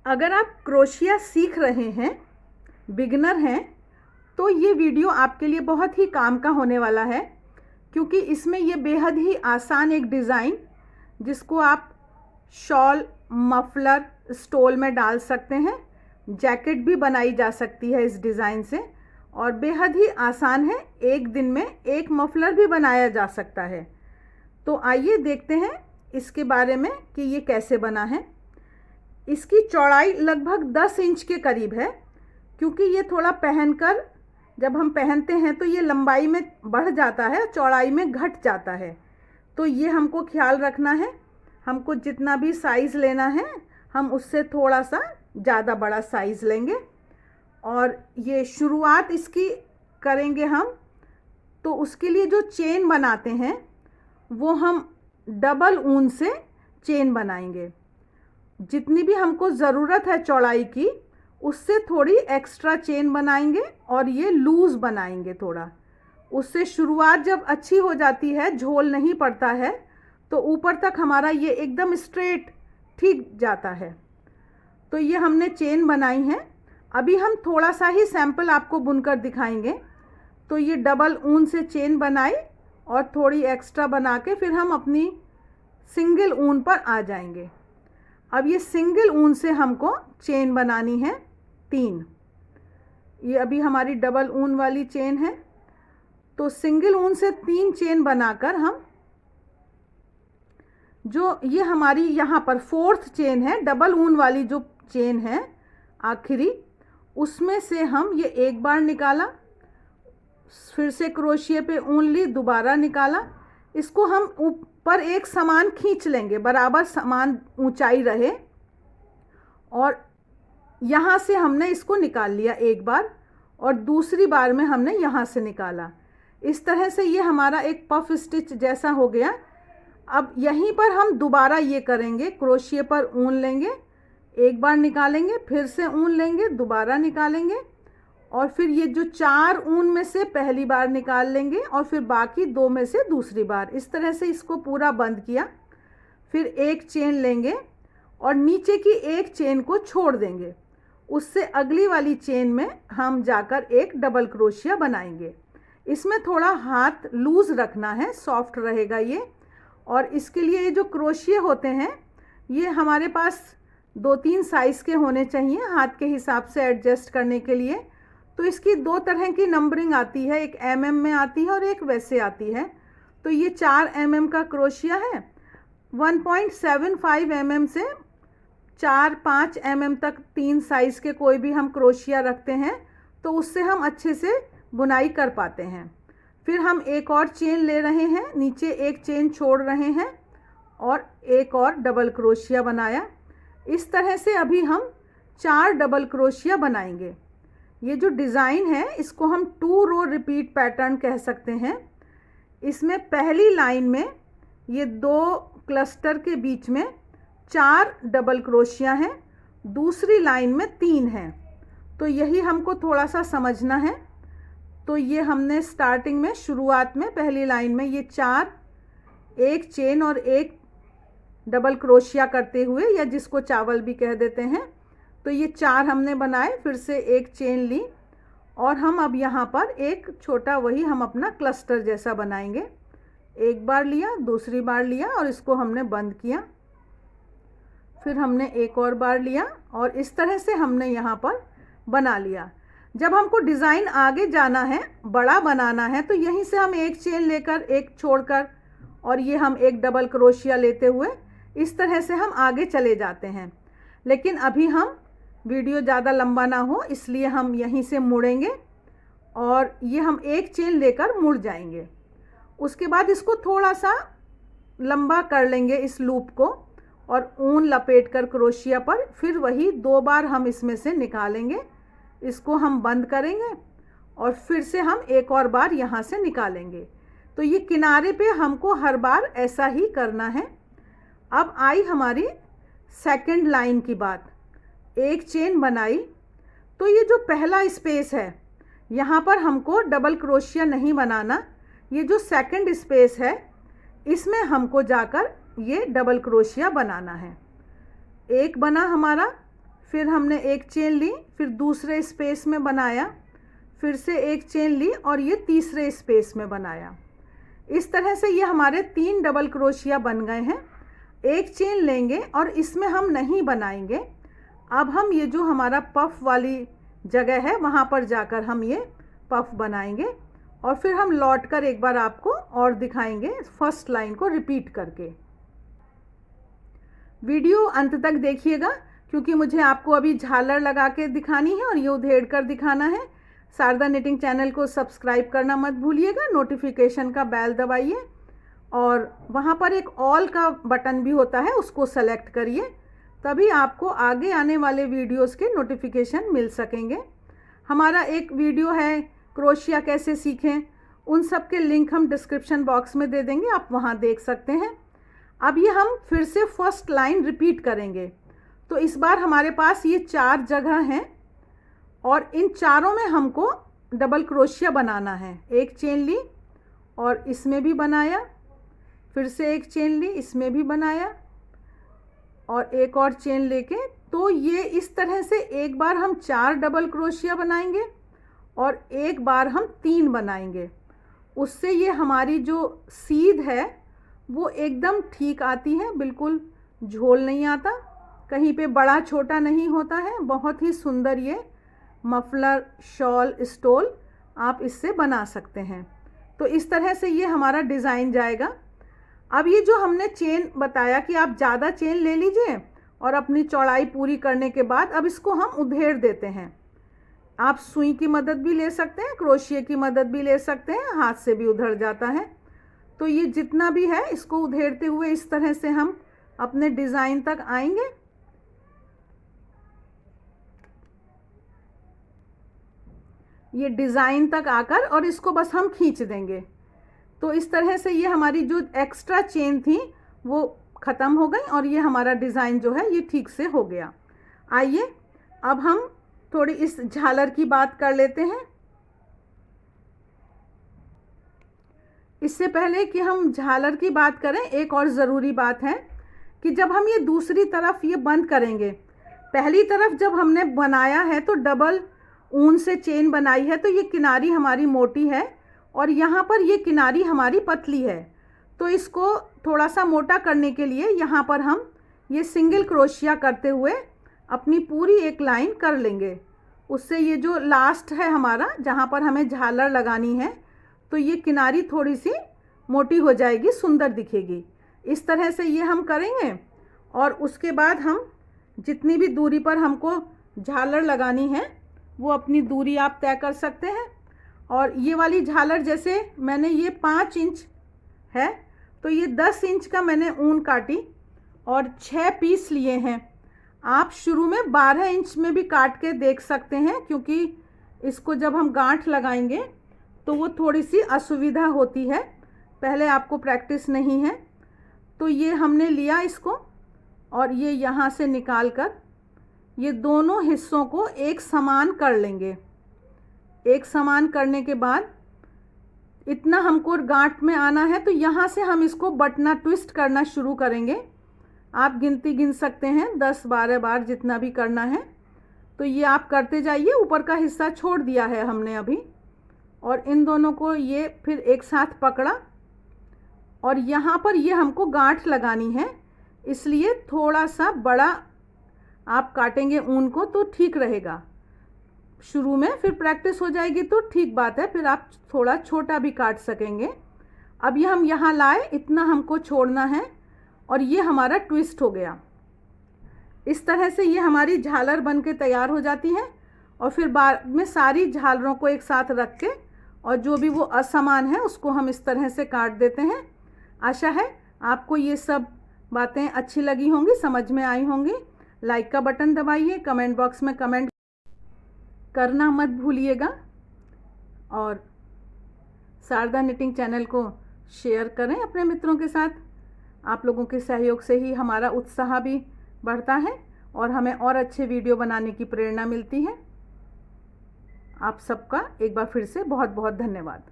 अगर आप क्रोशिया सीख रहे हैं, बिगिनर हैं, तो ये वीडियो आपके लिए बहुत ही काम का होने वाला है, क्योंकि इसमें ये बेहद ही आसान एक डिज़ाइन जिसको आप शॉल, मफलर, स्टोल में डाल सकते हैं। जैकेट भी बनाई जा सकती है इस डिज़ाइन से और बेहद ही आसान है। एक दिन में एक मफलर भी बनाया जा सकता है। तो आइए देखते हैं इसके बारे में कि ये कैसे बना है। इसकी चौड़ाई लगभग 10 इंच के करीब है, क्योंकि ये थोड़ा पहनकर जब हम पहनते हैं तो ये लंबाई में बढ़ जाता है, चौड़ाई में घट जाता है। तो ये हमको ख्याल रखना है। हमको जितना भी साइज़ लेना है हम उससे थोड़ा सा ज़्यादा बड़ा साइज़ लेंगे और ये शुरुआत इसकी करेंगे हम। तो उसके लिए जो चेन बनाते हैं वो हम डबल ऊन से चेन बनाएंगे। जितनी भी हमको ज़रूरत है चौड़ाई की, उससे थोड़ी एक्स्ट्रा चेन बनाएंगे और ये लूज़ बनाएंगे थोड़ा। उससे शुरुआत जब अच्छी हो जाती है, झोल नहीं पड़ता है, तो ऊपर तक हमारा ये एकदम स्ट्रेट ठीक जाता है। तो ये हमने चेन बनाई है। अभी हम थोड़ा सा ही सैंपल आपको बुनकर दिखाएंगे। तो ये डबल ऊन से चेन बनाई और थोड़ी एक्स्ट्रा बना के फिर हम अपनी सिंगल ऊन पर आ जाएंगे। अब ये सिंगल ऊन से हमको चेन बनानी है 3। ये अभी हमारी डबल ऊन वाली चेन है। तो सिंगल ऊन से 3 चेन बनाकर हम जो ये हमारी यहाँ पर 4th चेन है, डबल ऊन वाली जो चेन है आखिरी, उसमें से हम ये एक बार निकाला, फिर से क्रोशिया पे ऊन ली, दोबारा निकाला। इसको हम ऊपर एक समान खींच लेंगे, बराबर समान ऊंचाई रहे। और यहाँ से हमने इसको निकाल लिया एक बार और दूसरी बार में हमने यहाँ से निकाला। इस तरह से ये हमारा एक पफ स्टिच जैसा हो गया। अब यहीं पर हम दोबारा ये करेंगे, क्रोशिया पर ऊन लेंगे, एक बार निकालेंगे, फिर से ऊन लेंगे, दोबारा निकालेंगे और फिर ये जो 4 ऊन में से पहली बार निकाल लेंगे और फिर बाकी 2 में से दूसरी बार। इस तरह से इसको पूरा बंद किया। फिर एक चेन लेंगे और नीचे की एक चेन को छोड़ देंगे। उससे अगली वाली चेन में हम जाकर एक डबल क्रोशिया बनाएंगे। इसमें थोड़ा हाथ लूज़ रखना है, सॉफ्ट रहेगा ये। और इसके लिए ये जो क्रोशिया होते हैं ये हमारे पास 2-3 साइज़ के होने चाहिए, हाथ के हिसाब से एडजस्ट करने के लिए। तो इसकी 2 तरह की नंबरिंग आती है, एक mm में आती है और एक वैसे आती है। तो ये 4 mm का क्रोशिया है। 1.75 mm से 4-5 mm तक 3 साइज़ के कोई भी हम क्रोशिया रखते हैं तो उससे हम अच्छे से बुनाई कर पाते हैं। फिर हम एक और चेन ले रहे हैं, नीचे एक चेन छोड़ रहे हैं और एक और डबल क्रोशिया बनाया। इस तरह से अभी हम 4 डबल क्रोशिया बनाएंगे। ये जो डिज़ाइन है इसको हम 2 रो रिपीट पैटर्न कह सकते हैं। इसमें पहली लाइन में ये 2 क्लस्टर के बीच में 4 डबल क्रोशिया हैं, दूसरी लाइन में 3 हैं। तो यही हमको थोड़ा सा समझना है। तो ये हमने स्टार्टिंग में, शुरुआत में पहली लाइन में ये 4, एक चेन और एक डबल क्रोशिया करते हुए, या जिसको चावल भी कह देते हैं, तो ये 4 हमने बनाए। फिर से एक चेन ली और हम अब यहाँ पर एक छोटा वही हम अपना क्लस्टर जैसा बनाएंगे। एक बार लिया, दूसरी बार लिया और इसको हमने बंद किया। फिर हमने एक और बार लिया और इस तरह से हमने यहाँ पर बना लिया। जब हमको डिज़ाइन आगे जाना है, बड़ा बनाना है, तो यहीं से हम एक चेन लेकर, एक छोड़कर और ये हम एक डबल क्रोशिया लेते हुए इस तरह से हम आगे चले जाते हैं। लेकिन अभी हम वीडियो ज़्यादा लंबा ना हो इसलिए हम यहीं से मुड़ेंगे और ये हम एक चेन लेकर मुड़ जाएंगे। उसके बाद इसको थोड़ा सा लंबा कर लेंगे इस लूप को और ऊन लपेट कर क्रोशिया पर फिर वही 2 बार हम इसमें से निकालेंगे। इसको हम बंद करेंगे और फिर से हम एक और बार यहाँ से निकालेंगे। तो ये किनारे पे हमको हर बार ऐसा ही करना है। अब आई हमारी सेकंड लाइन की बात। एक चेन बनाई तो ये जो पहला स्पेस है यहाँ पर हमको डबल क्रोशिया नहीं बनाना। ये जो सेकंड स्पेस है इसमें हमको जाकर ये डबल क्रोशिया बनाना है। एक बना हमारा, फिर हमने एक चेन ली, फिर दूसरे स्पेस में बनाया, फिर से एक चेन ली और ये तीसरे स्पेस में बनाया। इस तरह से ये हमारे 3 डबल क्रोशिया बन गए हैं। एक चेन लेंगे और इसमें हम नहीं बनाएंगे। अब हम ये जो हमारा पफ वाली जगह है वहाँ पर जाकर हम ये पफ बनाएंगे और फिर हम लौट कर एक बार आपको और दिखाएंगे फर्स्ट लाइन को रिपीट करके। वीडियो अंत तक देखिएगा क्योंकि मुझे आपको अभी झालर लगा के दिखानी है और ये उधेड़ कर दिखाना है। शारदा निटिंग चैनल को सब्सक्राइब करना मत भूलिएगा, नोटिफिकेशन का बेल दबाइए और वहाँ पर एक ऑल का बटन भी होता है, उसको सेलेक्ट करिए, तभी आपको आगे आने वाले वीडियोस के नोटिफिकेशन मिल सकेंगे। हमारा एक वीडियो है क्रोशिया कैसे सीखें, उन सब के लिंक हम डिस्क्रिप्शन बॉक्स में दे देंगे, आप वहाँ देख सकते हैं। अब ये हम फिर से फर्स्ट लाइन रिपीट करेंगे। तो इस बार हमारे पास ये 4 जगह हैं और इन चारों में हमको डबल क्रोशिया बनाना है। एक चेन ली और इसमें भी बनाया, फिर से एक चेन ली, इसमें भी बनाया और एक और चेन लेके, तो ये इस तरह से एक बार हम 4 डबल क्रोशिया बनाएंगे और एक बार हम 3 बनाएंगे। उससे ये हमारी जो सीध है वो एकदम ठीक आती है, बिल्कुल झोल नहीं आता, कहीं पे बड़ा छोटा नहीं होता है। बहुत ही सुंदर ये मफलर, शॉल, स्टोल आप इससे बना सकते हैं। तो इस तरह से ये हमारा डिज़ाइन जाएगा। अब ये जो हमने चेन बताया कि आप ज़्यादा चेन ले लीजिए और अपनी चौड़ाई पूरी करने के बाद अब इसको हम उधेड़ देते हैं। आप सुई की मदद भी ले सकते हैं, क्रोशिया की मदद भी ले सकते हैं, हाथ से भी उधड़ जाता है। तो ये जितना भी है इसको उधेड़ते हुए इस तरह से हम अपने डिज़ाइन तक आएंगे। ये डिज़ाइन तक आकर और इसको बस हम खींच देंगे। तो इस तरह से ये हमारी जो एक्स्ट्रा चेन थी वो ख़त्म हो गई और ये हमारा डिज़ाइन जो है ये ठीक से हो गया। आइए अब हम थोड़ी इस झालर की बात कर लेते हैं। इससे पहले कि हम झालर की बात करें, एक और ज़रूरी बात है कि जब हम ये दूसरी तरफ ये बंद करेंगे, पहली तरफ जब हमने बनाया है तो डबल ऊन से चेन बनाई है, तो ये किनारी हमारी मोटी है और यहाँ पर ये किनारी हमारी पतली है। तो इसको थोड़ा सा मोटा करने के लिए यहाँ पर हम ये सिंगल क्रोशिया करते हुए अपनी पूरी एक लाइन कर लेंगे। उससे ये जो लास्ट है हमारा, जहाँ पर हमें झालर लगानी है, तो ये किनारी थोड़ी सी मोटी हो जाएगी, सुंदर दिखेगी। इस तरह से ये हम करेंगे और उसके बाद हम जितनी भी दूरी पर हमको झालर लगानी है वो अपनी दूरी आप तय कर सकते हैं। और ये वाली झालर जैसे मैंने ये 5 इंच है तो ये 10 इंच का मैंने ऊन काटी और 6 पीस लिए हैं। आप शुरू में 12 इंच में भी काट के देख सकते हैं, क्योंकि इसको जब हम गांठ लगाएंगे तो वो थोड़ी सी असुविधा होती है, पहले आपको प्रैक्टिस नहीं है। तो ये हमने लिया इसको और ये यहाँ से निकाल कर ये दोनों हिस्सों को एक समान कर लेंगे। एक समान करने के बाद इतना हमको गांठ में आना है, तो यहाँ से हम इसको बटना ट्विस्ट करना शुरू करेंगे। आप गिनती गिन सकते हैं, 10-12 बार जितना भी करना है। तो ये आप करते जाइए। ऊपर का हिस्सा छोड़ दिया है हमने अभी, और इन दोनों को ये फिर एक साथ पकड़ा और यहाँ पर ये हमको गांठ लगानी है, इसलिए थोड़ा सा बड़ा आप काटेंगे ऊन को तो ठीक रहेगा। शुरू में फिर प्रैक्टिस हो जाएगी तो ठीक बात है, फिर आप थोड़ा छोटा भी काट सकेंगे। अब ये हम यहाँ लाए, इतना हमको छोड़ना है और ये हमारा ट्विस्ट हो गया। इस तरह से ये हमारी झालर बन के तैयार हो जाती है। और फिर बाद में सारी झालरों को एक साथ रख के और जो भी वो असमान है उसको हम इस तरह से काट देते हैं। आशा है आपको ये सब बातें अच्छी लगी होंगी, समझ में आई होंगी। लाइक का बटन दबाइए, कमेंट बॉक्स में कमेंट करना मत भूलिएगा और शारदा निटिंग चैनल को शेयर करें अपने मित्रों के साथ। आप लोगों के सहयोग से ही हमारा उत्साह भी बढ़ता है और हमें और अच्छे वीडियो बनाने की प्रेरणा मिलती है। आप सबका एक बार फिर से बहुत बहुत धन्यवाद।